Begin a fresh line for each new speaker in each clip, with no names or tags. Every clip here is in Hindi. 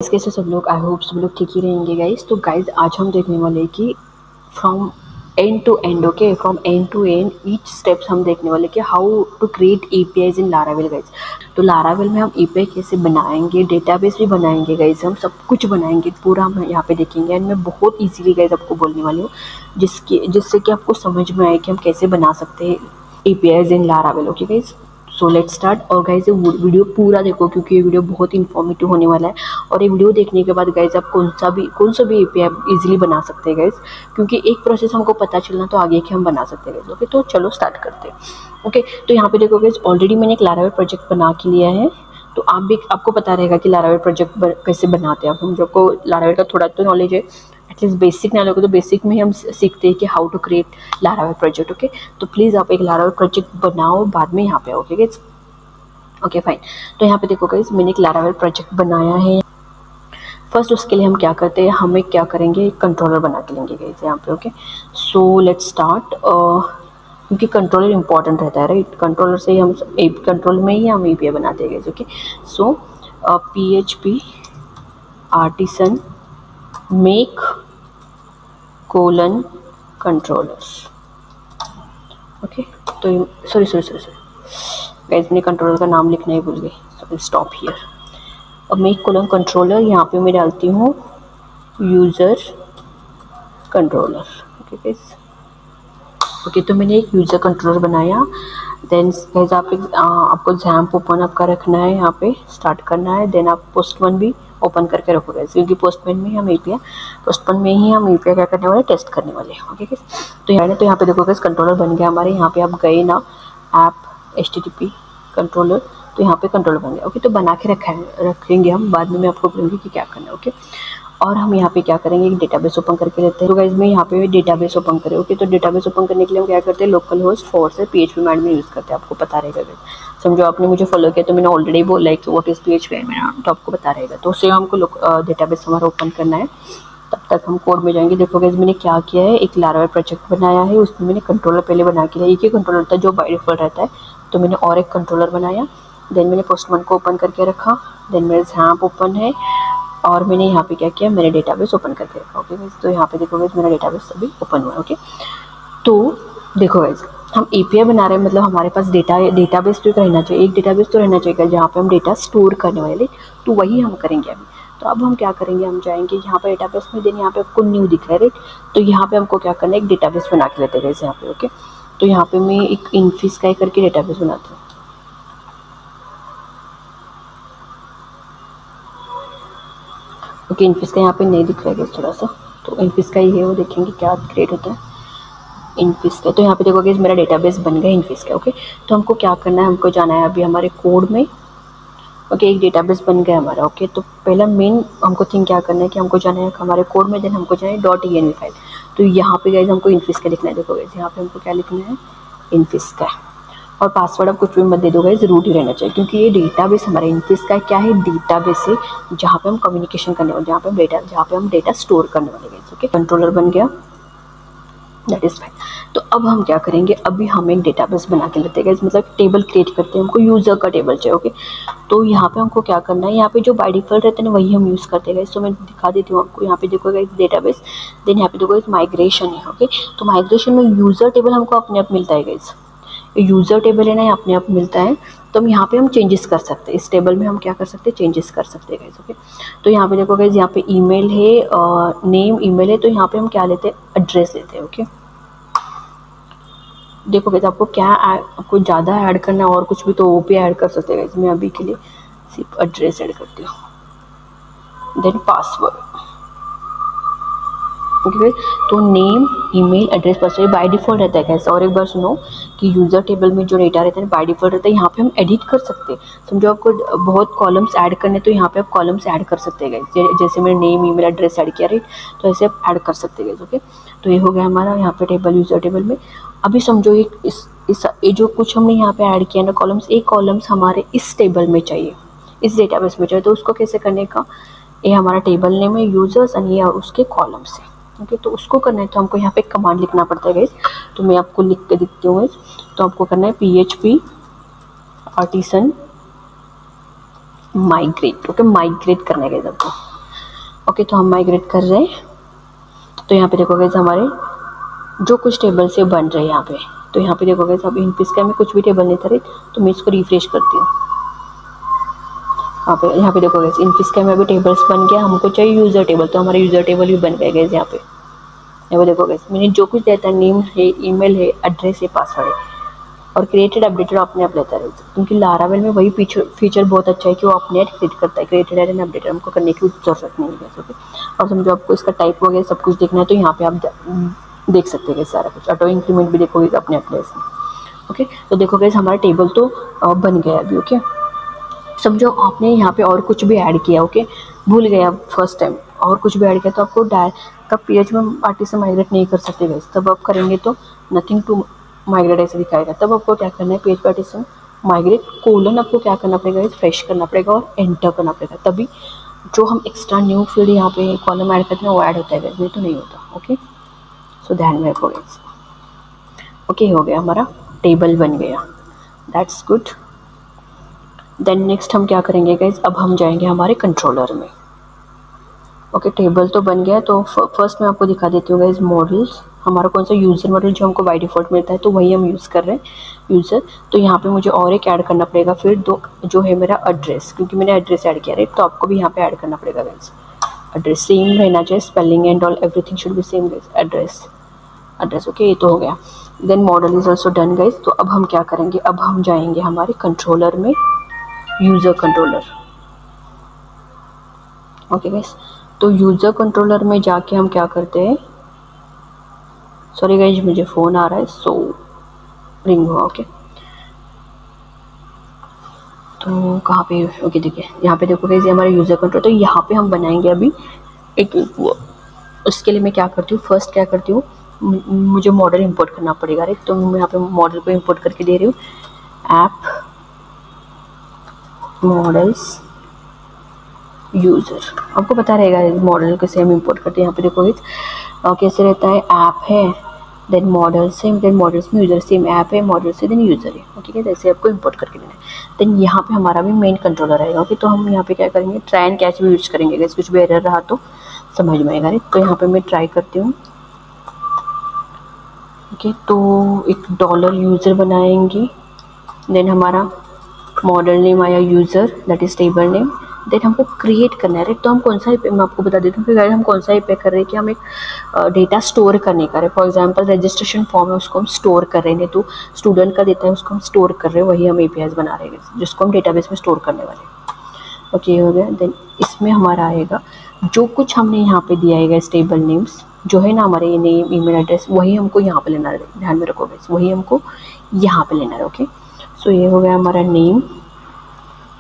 कैसे सब लोग, आई होप सब लोग ठीक ही रहेंगे गाइस। तो गाइस आज हम देखने वाले हैं कि from end to end, okay, from end to end each steps हम देखने वाले कि how to create APIs in Laravel guys. तो लारावेल में हम एपीआई कैसे बनाएंगे, डेटाबेस भी बनाएंगे गाइस, हम सब कुछ बनाएंगे, पूरा हम यहाँ पे देखेंगे। एंड मैं बहुत इजीली गाइस आपको बोलने वाली हूँ जिससे कि आपको समझ में आए कि हम कैसे बना सकते हैं APIs in Laravel, okay guys. So let's start. और गाइज ये वीडियो पूरा देखो क्योंकि ये वीडियो बहुत इन्फॉर्मेटिव होने वाला है। और ये वीडियो देखने के बाद गाइज आप कौन सा भी एपीआई इजीली बना सकते हैं गाइज, क्योंकि एक प्रोसेस हमको पता चलना तो आगे के हम बना सकते हैं गाइज। ओके, तो चलो स्टार्ट करते हैं। ओके, तो यहाँ पे देखो गाइज ऑलरेडी मैंने एक लारावेल प्रोजेक्ट बना के लिया है। तो आपको पता रहेगा कि लारावेल प्रोजेक्ट कैसे बनाते हैं। हम जो को लारावेल का थोड़ा तो नॉलेज है, एटलीस्ट बेसिक नॉलेज हो, तो बेसिक में ही हम सीखते हैं कि how to create Laravel project. Okay, तो प्लीज़ आप एक लारावेल प्रोजेक्ट बनाओ, बाद में यहाँ पे आओगे गाइज। Okay fine. तो यहाँ पे देखो गाइस मैंने एक लारावेल प्रोजेक्ट बनाया है। फर्स्ट उसके लिए हम क्या करते हैं, हम एक क्या करेंगे, एक कंट्रोलर बना के लेंगे गाइस यहाँ पे। Okay, so let's start. क्योंकि कंट्रोलर इंपॉर्टेंट रहता है, राइट। कंट्रोलर से ही हम कंट्रोल में ही हम एपीआई बनाते हैं गाइस। ओके, सो PHP artisan make colon controller. Okay, तो सॉरी गाइस मैंने कंट्रोलर का नाम लिखना ही भूल गई, सो स्टॉप हियर। अब मैं कोलन कंट्रोलर यहाँ पे मैं डालती हूँ user controller. Okay guys, okay, तो मैंने एक यूज़र कंट्रोलर बनाया। देन गाइस आपको XAMPP ओपन आपका रखना है, यहाँ पे स्टार्ट करना है। देन आप पोस्टमैन भी ओपन करके रखो गाइस, क्योंकि पोस्टमैन में ही हम एपीआई क्या करने वाले, टेस्ट करने वाले हैं। ओके गाइस, तो यहाँ पे देखो गाइस कंट्रोलर बन गया हमारे। यहाँ पे आप गए ना, ऐप HTTP कंट्रोलर, तो यहाँ पे कंट्रोलर बन गया। ओके, तो बना के रखेंगे हम, बाद में मैं आपको बोलूँगी कि क्या करना है। ओके, और हम यहाँ पे क्या करेंगे, एक डेटाबेस ओपन करके लेते हैं। तो गाइस मैं यहाँ पे डेटाबेस ओपन करें। ओके, तो डेटाबेस ओपन करने के लिए हम क्या करते हैं, लोकल होस्ट 4 से PHP में एडमिन यूज़ करते हैं। आपको पता रहेगा गाइस, समझो आपने मुझे फॉलो किया तो मैंने ऑलरेडी बोला है कि व्हाट इज़ PHP एडमिन, तो आपको पता रहेगा। तो उससे हमको डेटाबेस हमारा ओपन करना है। तब तक हम कोड में जाएंगे। देखो गाइस मैंने क्या किया है, एक लारावेल प्रोजेक्ट बनाया है, उसमें मैंने कंट्रोलर पहले बना के लिया। एक ही कंट्रोलर था जो बाय डिफॉल्ट रहता है, तो मैंने और एक कंट्रोलर बनाया। देन मैंने पोस्टमैन को ओपन करके रखा। देन मेरा XAMPP ओपन है, और मैंने यहाँ पे क्या किया, मैंने डेटाबेस ओपन करके रखा। ओके गाइस, तो यहाँ पे देखो गाइस मेरा डेटाबेस अभी ओपन हुआ है। ओके, तो देखो गाइस हम एपीआई बना रहे हैं, मतलब हमारे पास डेटाबेस तो रहना चाहिए, एक डेटाबेस तो रहना चाहिए जहाँ पे हम डेटा स्टोर करने वाले, तो वही हम करेंगे अभी। तो अब हम क्या करेंगे, हम जाएंगे यहाँ पर डेटाबेस में। देन यहाँ पे आपको न्यू दिख रहा है, राइट। तो यहाँ पे हमको क्या करना है, एक डेटाबेस बना के लेते हैं गाइस यहाँ पे। ओके, तो यहाँ पे मैं एक इनफिश का करके डेटाबेस बनाती हूँ। ओके, इनफिश का यहाँ पे नहीं दिख रहा है थोड़ा सा, तो इनफिश का ही है, वो देखेंगे क्या क्रिएट होता है इनफिश का। तो यहाँ पे देखोगे मेरा डेटाबेस बन गया इनफिश का। ओके, तो हमको क्या करना है, हमको जाना है अभी हमारे कोड में। ओके, एक डेटाबेस बन गया हमारा। ओके, तो पहला मेन हमको थिंग क्या करना है कि हमको जाना है हमारे कोड में। देन हमको जाना है .env फाइल। तो यहाँ पे गाइस हमको इनफिश का लिखना है। देखो गाइस यहाँ पे हमको क्या लिखना है, इनफिश का। और पासवर्ड आप कुछ भी मत दे दो गाइस, रूट ही रहना चाहिए, क्योंकि ये डेटाबेस हमारा इनफिश का क्या है, डेटाबेस है जहाँ पे हम कम्युनिकेशन करने वाले, जहाँ पे हम डेटा स्टोर करने वाले गाइस। ओके, कंट्रोलर बन गया, दैट इज फाइन। तो अब हम क्या करेंगे, अभी हम एक डेटाबेस बना के लेते हैं गाइस, मतलब टेबल क्रिएट करते हैं। हमको यूजर का टेबल चाहिए। ओके, तो यहाँ पे हमको क्या करना है, यहाँ पे जो बाय डिफॉल्ट रहते हैं ना वही हम यूज़ करते हैं गाइस। तो मैं दिखा देती हूँ आपको। यहाँ पे देखो गाइस डेटाबेस, देन यहाँ पे देखो गाइस माइग्रेशन है। ओके, तो माइग्रेशन में यूजर टेबल हमको अपने आप मिलता है गाइस, यूज़र टेबल है ना, अपने आप मिलता है। तो हम यहाँ पे हम चेंजेस कर सकते हैं, इस टेबल में हम क्या कर सकते हैं, चेंजेस कर सकते हैं गाइस। ओके, तो यहाँ पे देखो गाइस यहाँ पे ईमेल है, नेम ईमेल है, तो यहाँ पे हम क्या लेते हैं, एड्रेस लेते हैं। ओके, देखो गाइस आपको ज़्यादा ऐड करना है और कुछ भी, तो वो भी ऐड कर सकते हैं गाइस। मैं अभी के लिए सिर्फ एड्रेस ऐड करती हूँ। Then password. ओके, तो name email address password by default रहता है गाइस। और एक बार सुनो कि यूज़र टेबल में जो डेटा रहता है बाय डिफॉल्ट रहता है, यहाँ पे हम एडिट कर सकते हैं। समझो आपको बहुत कॉलम्स ऐड करने, तो यहाँ पे आप कॉलम्स ऐड कर सकते हैं गाइस। जैसे मैंने नेम ईमेल एड्रेस ऐड किया, राइट, तो ऐसे आप ऐड कर सकते हैं गाइस। ओके, तो ये हो गया हमारा यहाँ पे टेबल, यूज़र टेबल में। अभी समझो ये जो कुछ हमने यहाँ पे ऐड किया ना कॉलम्स, एक कॉलम्स हमारे इस टेबल में चाहिए, इस डेटाबेस में चाहिए। तो उसको कैसे करने का, ये हमारा टेबल नेम है यूजर्स एंड ये उसके कॉलम्स है। ओके, तो उसको करना है तो हमको यहाँ पे कमांड लिखना पड़ता है गाइस। तो मैं आपको लिख के दिखती हूँ। तो आपको करना है PHP artisan migrate. Okay, migrate करना है गाइस आपको। ओके, तो हम माइग्रेट कर रहे हैं। तो यहाँ पे देखोगे हमारे जो कुछ टेबल से बन रहे हैं यहाँ पे, तो यहाँ पे देखोगे अब इनपिस्का में कुछ भी टेबल नहीं था, तो मैं इसको रिफ्रेश करती हूँ। यहाँ पे देखोगे इनपिस्का में अभी टेबल्स बन गया, हमको चाहिए यूज़र टेबल, तो हमारा यूज़र टेबल भी बन गया गैस। यहाँ पे देखोगे मैंने जो कुछ देता है, नेम है, ईमेल है, एड्रेस है, पासवर्ड है, और क्रिएटेड अपडेटेड अपने आप लेता है, क्योंकि लारावेल में वही फीचर बहुत अच्छा है कि वो अपने आप क्रिएट करता है। क्रिएटेड एंड अपडेटेड हमको करने की जरूरत नहीं है। ओके, और समझो आपको इसका टाइप वगैरह सब कुछ देखना है, तो यहाँ पे आप देख सकते हैं सारा कुछ। ऑटो इंक्रीमेंट भी देखोगे अपने अपने इसमें। ओके, तो देखोगे हमारा टेबल तो बन गया अभी। ओके, समझो आपने यहाँ पे और कुछ भी ऐड किया, ओके, भूल गया फर्स्ट टाइम और कुछ भी ऐड किया, तो आपको तब पेज में आर्टिस्ट से माइग्रेट नहीं कर सकते गैस। तब आप करेंगे तो नथिंग टू माइग्रेट ऐसे दिखाएगा। तब आपको क्या करना है, पेज पार्टीशन माइग्रेट कोलन आपको क्या करना पड़ेगा, फ्रेश करना पड़ेगा और एंटर करना पड़ेगा, तभी जो हम एक्स्ट्रा न्यू फील्ड यहाँ पे कॉलम ऐड करते हैं वो ऐड होता है गैस, नहीं तो नहीं होता। ओके, सो ध्यान में रखो गैस। ओके, हो गया हमारा टेबल बन गया, दैट्स गुड। देन नेक्स्ट हम क्या करेंगे गाइज, अब हम जाएंगे हमारे कंट्रोलर में। ओके, टेबल तो बन गया, तो फर्स्ट मैं आपको दिखा देती हूँ गाइज मॉडल्स। हमारा कौन सा यूज़र मॉडल जो हमको बाय डिफ़ॉल्ट मिलता है, तो वही हम यूज़ कर रहे हैं यूज़र। तो यहाँ पे मुझे और एक ऐड करना पड़ेगा, फिर दो जो है मेरा एड्रेस, क्योंकि मैंने एड्रेस ऐड किया राइट, तो आपको भी यहाँ पे ऐड करना पड़ेगा गाइज। एड्रेस सेम रहना चाहिए, spelling and all everything should be same guys. Address okay, ये तो हो गया। Then model is also done guys. तो अब हम क्या करेंगे, अब हम जाएंगे हमारे कंट्रोलर में, यूज़र कंट्रोलर। ओके गाइस, तो यूज़र कंट्रोलर में जाके हम क्या करते हैं, सॉरी गाइस मुझे फ़ोन आ रहा है, सो रिंग हुआ। ओके, तो कहाँ पे, ओके देखिए यहाँ पे देखो गाइस, ये हमारा यूज़र कंट्रोल। तो यहाँ पे हम बनाएंगे अभी एक, उसके लिए मैं क्या करती हूँ, फर्स्ट क्या करती हूँ, मुझे मॉडल इंपोर्ट करना पड़ेगा राइट। तो मैं यहाँ पे मॉडल को इंपोर्ट करके दे रही हूँ, ऐप मॉडल्स यूज़र। आपको पता रहेगा मॉडल कैसे हम इंपोर्ट करते हैं। यहाँ पे देखोगे कैसे रहता है, ऐप है, देन मॉडल से, देन मॉडल्स में यूज़र, सेम ऐप है, मॉडल से, देन यूज़र है। ठीक है, जैसे आपको इंपोर्ट करके देना है। देन यहाँ पे हमारा भी मेन कंट्रोलर रहेगा। ओके, तो हम यहाँ पे क्या करेंगे, ट्राई एंड कैच भी यूज करेंगे, अगर कुछ भी एरर रहा तो समझ में आएगा। तो यहाँ पे मैं ट्राई करती हूँ। ओके, तो एक डॉलर यूज़र बनाएंगे, देन हमारा मॉडल नेम आया user, that is table name. Then हमको क्रिएट करना है राइट। तो हम कौन सा मैं आपको बता देती हूँ कि हम कौन सा पे कर रहे हैं, कि हम एक डेटा स्टोर करने का है। फॉर एग्जांपल रजिस्ट्रेशन फॉर्म है, उसको हम स्टोर कर रहे हैं, तो स्टूडेंट का देता है उसको हम स्टोर कर रहे हैं, वही हम एपीआईज बना रहे हैं जिसको हम डेटाबेस में स्टोर करने वाले हैं। ओके, हो गया। देन इसमें हमारा आएगा जो कुछ हमने यहाँ पे दिया है इस टेबल नेम्स जो है ना, हमारे नेम ईमेल एड्रेस, वही हमको यहाँ पे लेना है, ध्यान में रखोगे, वही हमको यहाँ पे लेना है। ओके, सो ये हो गया हमारा नेम,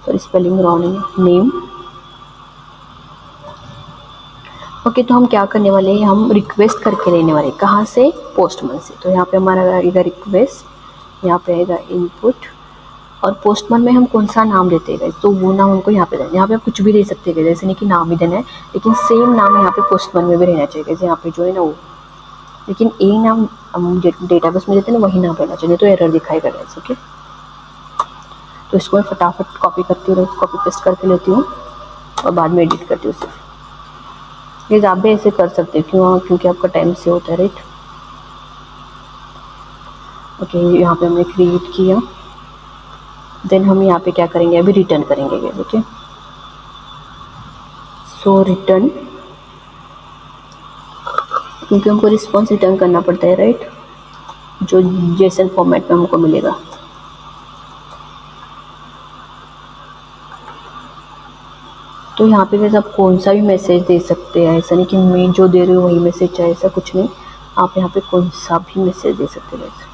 सॉरी स्पेलिंग रॉन्ग है, नेम। ओके, तो हम क्या करने वाले हैं, हम रिक्वेस्ट करके लेने वाले, कहाँ से, पोस्टमैन से। तो यहाँ पे हमारा आएगा रिक्वेस्ट, यहाँ पे आएगा इनपुट, और पोस्टमैन में हम कौन सा नाम देते हैं, तो वो नाम हमको यहाँ पे देना है। यहाँ पे आप कुछ भी दे सकते हैं, जैसे नहीं कि नाम ही देना है, लेकिन सेम नाम यहाँ पे पोस्टमैन में भी रहना चाहिए, जैसे यहाँ पे जो है ना वो, लेकिन एक नाम हम डेटाबेस में देते हैं ना, वही नाम रहना चाहिए, तो एरर दिखाएगा गैस। ओके, तो इसको मैं फटाफट कॉपी करती हूँ, कॉपी पेस्ट करके लेती हूँ और बाद में एडिट करती हूँ सिर्फ। ये आप भी ऐसे कर सकते हैं, क्यों, क्योंकि आपका टाइम से होता है राइट। ओके, यहाँ पे हमने क्रिएट किया, देन हम यहाँ पे क्या करेंगे, अभी रिटर्न करेंगे। ओके, सो रिटर्न, क्योंकि हमको रिस्पॉन्स रिटर्न करना पड़ता है राइट, जो जेसन फॉर्मेट में हमको मिलेगा। तो यहाँ पे वैसे आप कौन सा भी मैसेज दे सकते हैं, ऐसा नहीं कि मैं जो दे रही हूँ वही मैसेज चाहे, ऐसा कुछ नहीं, आप यहाँ पे कौन सा भी मैसेज दे सकते हैं। वैसे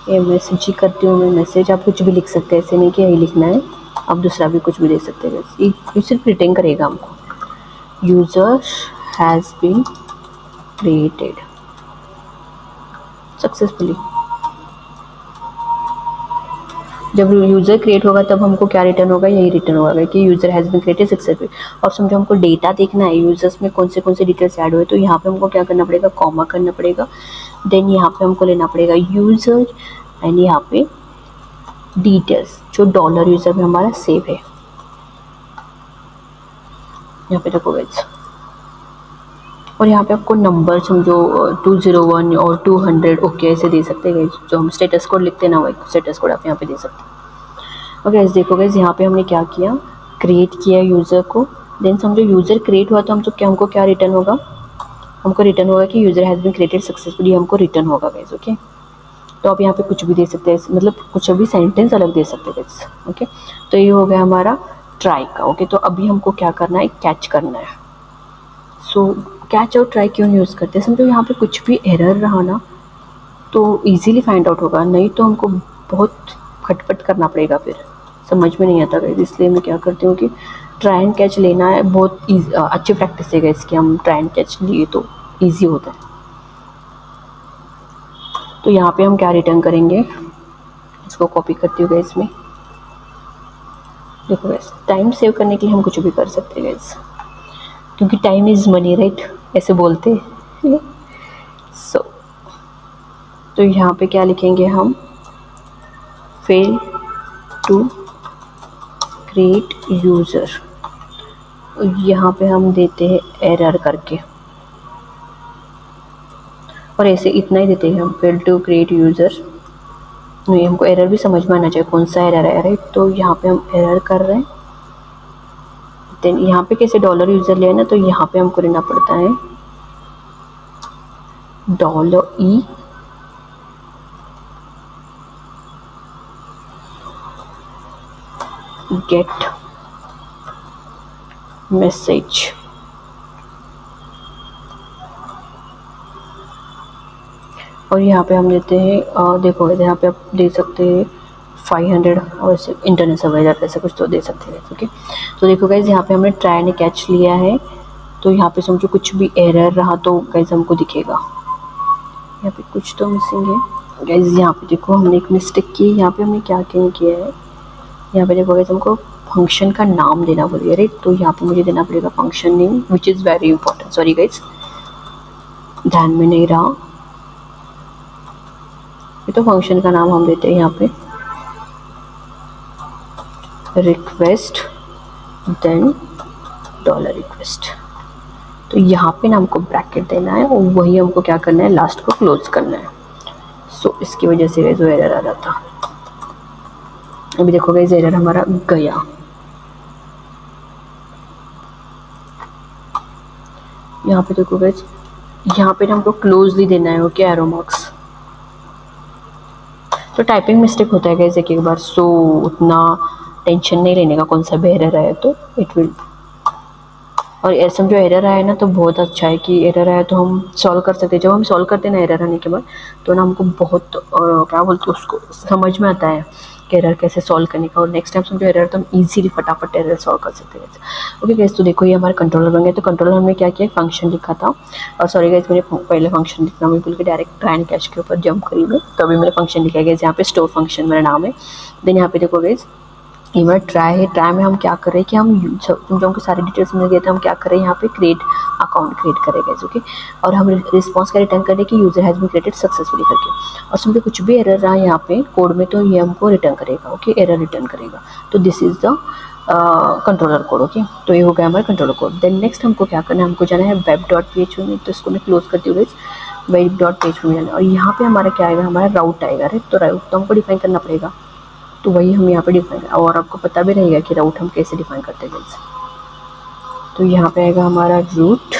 ये मैसेज ही करती हूँ मैं, मैसेज आप कुछ भी लिख सकते हैं, ऐसे नहीं कि यही लिखना है, आप दूसरा भी कुछ भी दे सकते हैं। ये सिर्फ रिटर्न करेगा हमको, user has been created successfully. जब यूज़र क्रिएट होगा तब हमको क्या रिटर्न होगा, यही रिटर्न होगा कि user has been created successfully. और समझो हमको डेटा देखना है, यूज़र्स में कौन से डिटेल्स ऐड हुए, तो यहाँ पे हमको क्या करना पड़ेगा, कॉमा करना पड़ेगा। देन यहाँ पे हमको लेना पड़ेगा यूज़र, एंड यहाँ पे डिटेल्स जो डॉलर यूज़र में हमारा सेव है। यहाँ पे देखो गाइस, और यहाँ पे आपको नंबर समझो 201 और 200 ओके ऐसे दे सकते हैं गाइस। जो हम स्टेटस कोड लिखते हैं ना, वही स्टेटस कोड आप यहाँ पे दे सकते हैं। और गाइस देखो गाइस, यहाँ पे हमने क्या किया, क्रिएट किया यूज़र को। देन समझो यूज़र क्रिएट हुआ तो हमको क्या रिटर्न होगा, हमको रिटर्न होगा कि user has been created successfully, हमको रिटर्न होगा गाइस। ओके, तो आप यहाँ पे कुछ भी दे सकते हैं, मतलब कुछ भी सेंटेंस अलग दे सकते हैं गाइस। ओके, तो ये हो गया हमारा ट्राई का। ओके, तो अभी हमको क्या करना है, कैच करना है। सो कैच और ट्राई क्यों यूज़ करते हैं, समझो यहाँ पे कुछ भी एरर रहा ना तो इजीली फाइंड आउट होगा, नहीं तो हमको बहुत खटपट करना पड़ेगा, फिर समझ में नहीं आता गाइस। इसलिए मैं क्या करती हूँ कि ट्राई एंड कैच लेना है, बहुत अच्छी प्रैक्टिस है गाइस कि हम ट्राई एंड कैच लिए तो ईजी होता है। तो यहाँ पे हम क्या रिटर्न करेंगे, इसको कॉपी करती हूँ गाइस में। देखो गाइस, टाइम सेव करने के लिए हम कुछ भी कर सकते हैं गाइस, क्योंकि टाइम इज़ मनी राइट, ऐसे बोलते हैं। सो तो यहाँ पे क्या लिखेंगे हम, फेल टू क्रिएट यूज़र, यहाँ पे हम देते हैं एरर करके, और ऐसे इतना ही देते हैं हम, फेल टू क्रिएट यूज़र। नहीं, हमको एरर भी समझ में आना चाहिए कौन सा एरर है राइट, तो यहाँ पे हम एरर कर रहे हैं। देन यहाँ पे कैसे डॉलर यूज़र लिया ना, तो यहाँ पे हमको लेना पड़ता है $E गेट मैसेज। और यहाँ पे हम देते हैं देखो यहाँ पे आप दे सकते हैं 500 और ऐसे इंटरनेट सर्वाइवर ऐसे कुछ तो दे सकते हैं। ओके, तो देखो गाइज यहाँ पे हमने ट्राई एंड कैच लिया है, तो यहाँ पे समझो कुछ भी एरर रहा तो गाइज हमको दिखेगा। यहाँ पे कुछ तो मिसिंग है गाइज, यहाँ पे देखो हमने एक मिस्टेक की, यहाँ पे हमने क्या किया है, यहाँ पे देखो गाइज हमको फंक्शन का नाम देना पड़ेगा राइट, तो यहाँ पे मुझे देना पड़ेगा function name which is very important. Sorry guys, ध्यान में नहीं रहा, ये तो फंक्शन का नाम हम देते हैं यहाँ पे रिक्वेस्ट देन $रिक्वेस्ट। तो यहाँ पे ना हमको ब्रैकेट देना है और वही हमको क्या करना है, लास्ट को क्लोज करना है। सो इसकी वजह से जो एरर आ रहा था, अभी देखो गाइस एरर हमारा गया। यहाँ पे देखो गाइस, यहाँ पे हमको क्लोज ही देना है। Okay, arrow marks. तो टाइपिंग मिस्टेक होता है गाइस एक बार, सो उतना टेंशन नहीं लेने का, कौन सा भी एरर आए तो इट विल। और ऐसा जो एरर आया ना तो बहुत अच्छा है कि एरर आया तो हम सॉल्व कर सकते हैं। जब हम सॉल्व करते हैं ना एरर आने के बाद, तो ना हमको बहुत क्या बोलते हैं उसको, समझ में आता है कि एरर कैसे सॉल्व करने का, और नेक्स्ट टाइम समझो एरर तो हम इजीली फटाफट एरर सॉल्व कर सकते हैं। ओके गाइस, तो देखो ये हमारा कंट्रोलर बन गया। तो कंट्रोलर हमने क्या किया, फंक्शन लिखा था, और सॉरी गाइस मैंने पहले फंक्शन लिखना मैं भूल के डायरेक्ट ट्राई एंड कैच के ऊपर जंप करी मैं, तो अभी मैंने फंक्शन लिखा गया यहाँ पे स्टोर फंक्शन मेरा नाम है। देन यहाँ पे देखो गाइस ये मेरा ट्राई है, ट्राई में हम क्या कर रहे हैं कि हम जो हमको सारी डिटेल्स मिल गए थे, हम क्या कर रहे हैं यहाँ पे क्रिएट अकाउंट क्रिएट करेंगे। ओके, और हम रिस्पॉन्स का रिटर्न करें कि user has been created successfully करके, और समझो कुछ भी एरर रहा यहाँ पे कोड में तो ये हमको रिटर्न करेगा। ओके, एरर रिटर्न करेगा, तो this is the controller code. Okay, तो ये हो गया हमारा कंट्रोलर कोड। देन नेक्स्ट हमको क्या करना है, हमको जाना है web.php में, तो इसको मैं क्लोज करती हूँ web.php में जाना, और यहाँ पे हमारा क्या आएगा, हमारा राउट आएगा राइट, तो राउट तो हमको डिफाइन करना पड़ेगा, तो वही हम यहाँ पे डिफाइन, और आपको पता भी रहेगा कि राउट हम कैसे डिफाइन करते हैं। तो यहाँ पे आएगा हमारा रूट,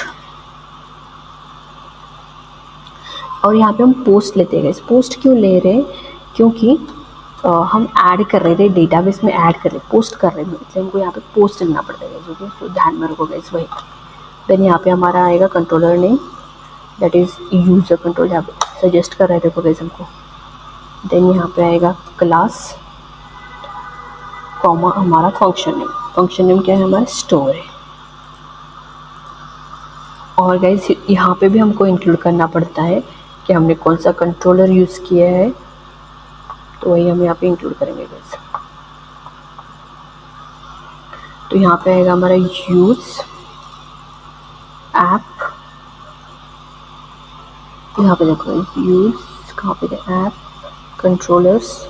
और यहाँ पे हम पोस्ट लेते हैं। पोस्ट क्यों ले रहे हैं, क्योंकि हम ऐड कर रहे थे डेटाबेस में, ऐड कर रहे पोस्ट कर रहे हैं, इसलिए हमको यहाँ पे पोस्ट लेना पड़ता है। जो कि तो ध्यान में रखोगे इस वही। देन यहाँ पे हमारा आएगा controller name, that is user control, यहाँ पे सजेस्ट कर रहे थे देखो हमको। देन यहाँ पे आएगा क्लास कॉमा हमारा फंक्शन नेम, फंक्शन नेम क्या है हमारा, स्टोर है। और गाइस यहाँ पे भी हमको इंक्लूड करना पड़ता है कि हमने कौन सा कंट्रोलर यूज़ किया है, तो वही हम यहाँ पे इंक्लूड करेंगे गाइस। तो यहाँ पे आएगा हमारा यूज़ ऐप, यहाँ पे देखो यूज़ कहाँ पे ऐप कंट्रोलर्स,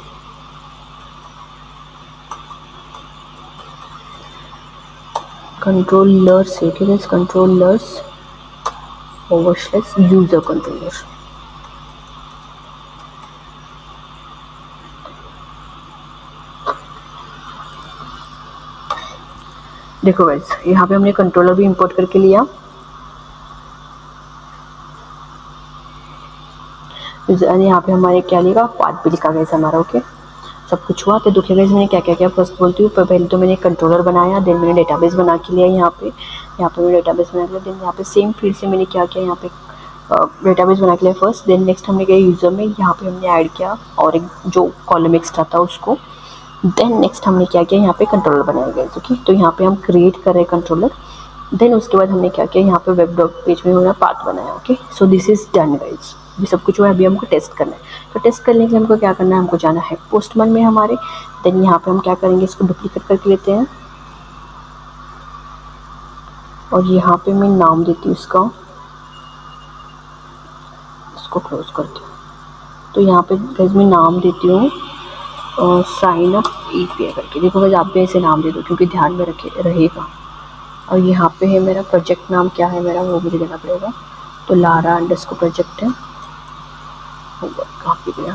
कंट्रोलर्स है, ठीक है, कंट्रोलर्स ओवरस्लेस यूजर कंट्रोलर। देखो गाइस, यहाँ पे हमने कंट्रोलर भी इंपोर्ट करके लिया। यहाँ पे हमारे क्या लिखा, पाथ भी लिखा गया हमारा। ओके, सब कुछ हुआ। तो देखिए गाइस मैंने क्या क्या किया, फर्स्ट बोलती हूँ। पहले तो मैंने कंट्रोलर बनाया, देन मैंने डेटाबेस बना के लिया। यहाँ पे मैंने डेटाबेस बना लिया। देन यहाँ पे सेम फील्ड से मैंने क्या किया, यहाँ पे डेटाबेस बना के लिया फर्स्ट। देन नेक्स्ट हमने किया यूज़र में, यहाँ पे हमने ऐड किया और एक जो कॉलम एक्स्ट्रा था उसको। देन नेक्स्ट हमने क्या किया, यहाँ पे कंट्रोलर बनाया गया। ओके, तो यहाँ पे हम क्रिएट कर रहे हैं कंट्रोलर। देन उसके बाद हमने क्या किया, यहाँ पे वेब पेज में हमने पाथ बनाया। Okay, so this is done guys, ये सब कुछ हुआ। अभी हमको टेस्ट करना है। तो टेस्ट करने के लिए हमको क्या करना है, हमको जाना है पोस्टमैन में हमारे। देन यहाँ पे हम क्या करेंगे, इसको डुप्लीकेट करके लेते हैं और यहाँ पे मैं नाम देती हूँ इसका, इसको क्लोज करती हूँ। तो यहाँ पे गाइस मैं नाम देती हूँ साइन अप API करके। देखो गाइस, आप भी ऐसे नाम दे दो क्योंकि ध्यान में रहेगा। और यहाँ पे है मेरा प्रोजेक्ट नाम, क्या है मेरा वो मुझे देना पड़ेगा। तो लारा अंडरस्कोर प्रोजेक्ट है, कहाँ पे गया,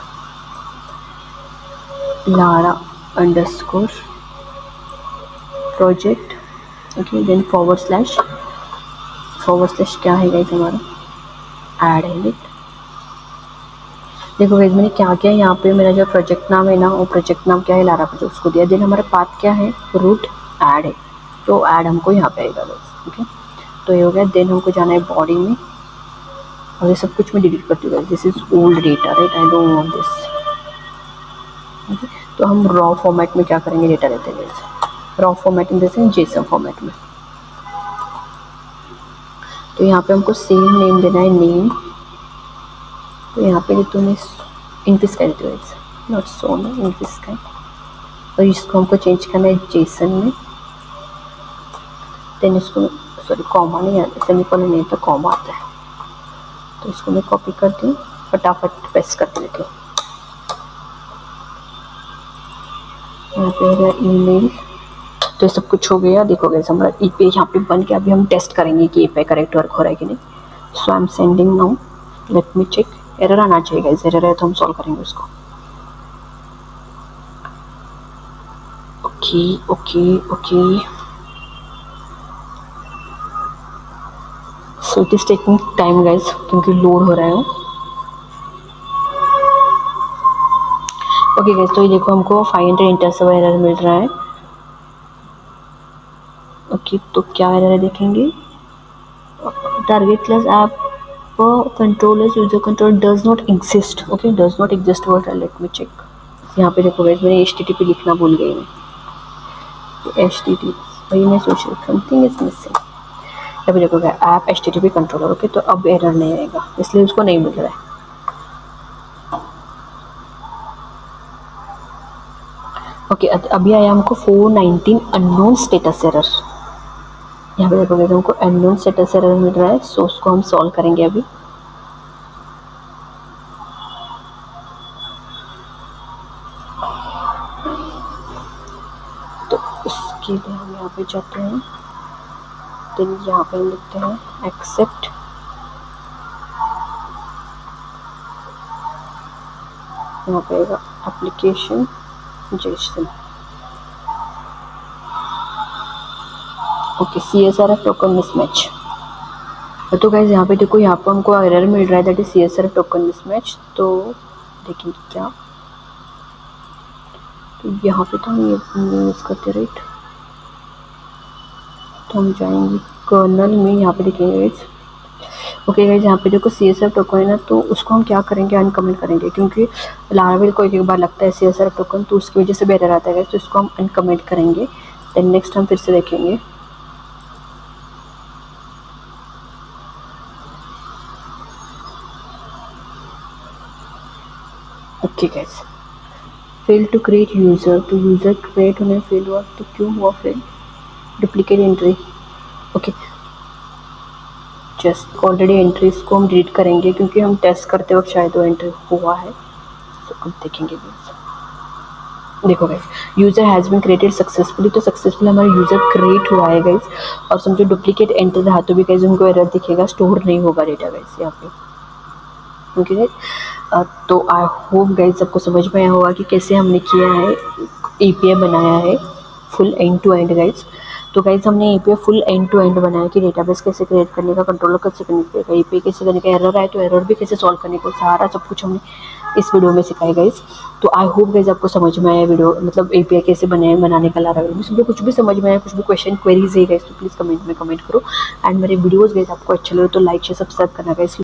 lara underscore project. Okay, then forward slash क्या है गाइस हमारा, ऐड है। देखो गाइस मैंने क्या किया, यहाँ पे मेरा जो प्रोजेक्ट नाम है ना, वो प्रोजेक्ट नाम क्या है, लारा प्रोजेक्ट, उसको दिया। देन हमारा पाथ क्या है, रूट ऐड है, तो ऐड हमको यहाँ पे आएगा गाइस। ओके, तो ये हो गया। देन हमको जाना है बॉडी में, और ये सब कुछ मैं डिलीट करती हूँ। This is old data right, I don't want this. Okay, तो हम रॉ फॉर्मेट में क्या करेंगे, डेटा लेते हैं गाइस। रॉ फॉर्मेट इन जैसे जेसन फॉर्मेट में। तो यहाँ पे हमको सेम नेम देना है, नेम। तो यहाँ पे तुम्हें इनफिस कर देते हो, नॉट सो ना, इनफिस का। और इसको हमको चेंज करना है जेसन में। देन इसको, सॉरी कॉमा नहीं आता, सेमीकोलन नहीं आता, कॉमा आता है। तो इसको मैं कॉपी करती हूँ, फटाफट पेस्ट करके लेती हूँ। यहाँ पे है ईमेल। तो ये सब कुछ हो गया। देखो गाइस हमारा API यहाँ पे बन के, अभी हम टेस्ट करेंगे कि API करेक्ट वर्क हो रहा है कि नहीं। So I am sending now, let me check. Error आना चाहिए गाइस, एरर है तो हम सॉल्व करेंगे उसको। Okay so it is taking time guys, क्योंकि लोड हो रहा है। ओके गाइस, तो ये देखो हमको 500 इंटर एरर मिल रहा है। ओके, तो क्या एरर है देखेंगे, target class app controllers user control does not exist. Okay, does not exist word, let me check. यहाँ पे देखो गाइस मैंने HTTP लिखना भूल गई मैं, तो HTTP वही मैं सोच रही, समथिंग इज मिसिंग। अभी देखो ऐप HTTP कंट्रोलर। ओके, तो अब एरर नहीं आएगा, इसलिए उसको नहीं मिल रहा है। ओके, अभी आया हमको 419 अननोन स्टेटस एरर। यहाँ पे देखोगे हमको अननोन स्टेटस एरर मिल रहा है। सो उसको हम सॉल्व करेंगे अभी। तो उसके लिए हम यहाँ पे जाते हैं, तो यहाँ पे हम लिखते हैं एक्सेप्ट। यहाँ पे आएगा application Jason. Okay, CSRF token mismatch. तो गाइस यहाँ पे देखो, यहाँ पर हमको एरर मिल रहा है, that is CSRF token mismatch. तो देखेंगे क्या, तो यहाँ पे तो हम ये यूज़ करते राइट। तो हम जाएंगे कर्नल में, यहाँ पे देखेंगे गाइस। ओके गाइस, यहाँ पे देखो CSRF टोकन है ना, तो उसको हम क्या करेंगे, अनकमेंट करेंगे, क्योंकि लारावेल को एक बार लगता है CSRF टोकन, तो उसकी वजह से भी एरर आता है गाइस। तो इसको हम अनकमेंट करेंगे। देन नेक्स्ट हम फिर से देखेंगे। Okay guys, fail to create user, तो यूज़र क्रिएट होने फेल हुआ, तो क्यों हुआ fail, duplicate entry. Okay, just already entries को हम डिलीट करेंगे, क्योंकि हम टेस्ट करते वक्त शायद वो एंट्री हुआ है। तो अब देखेंगे गाइस, देखो guys, user has been created successfully, तो सक्सेसफुली हमारा यूज़र क्रिएट हुआ है गाइस। और समझो डुप्लीकेट एंटर रहा तो भी गाइस उनको एरर दिखेगा, स्टोर नहीं होगा डेटा गाइस यहाँ पे। ओके गाइस, तो आई होप गाइस सबको समझ में आया होगा कि कैसे हमने किया है, एपीआई बनाया है full end to end guys. तो गाइस हमने API full end to end बनाया कि डेटाबेस कैसे क्रिएट करने का, कंट्रोलर कैसे करने का, एपीआई कैसे करने का, एरर आए तो एरर भी कैसे सॉल्व करने का, सारा सब कुछ हमने इस वीडियो में सिखाया गाइस। तो आई होप गाइस आपको समझ में आया वीडियो, मतलब एपीआई कैसे बनाने का लारावेल में। कुछ भी समझ में आया, कुछ भी क्वेश्चन क्वेरीज है गाइस तो प्लीज़ कमेंट में कमेंट करो। एंड मेरे वीडियोज़ गाइस आपको अच्छे लगे तो लाइक शेयर सब्सक्राइब करना गाइस।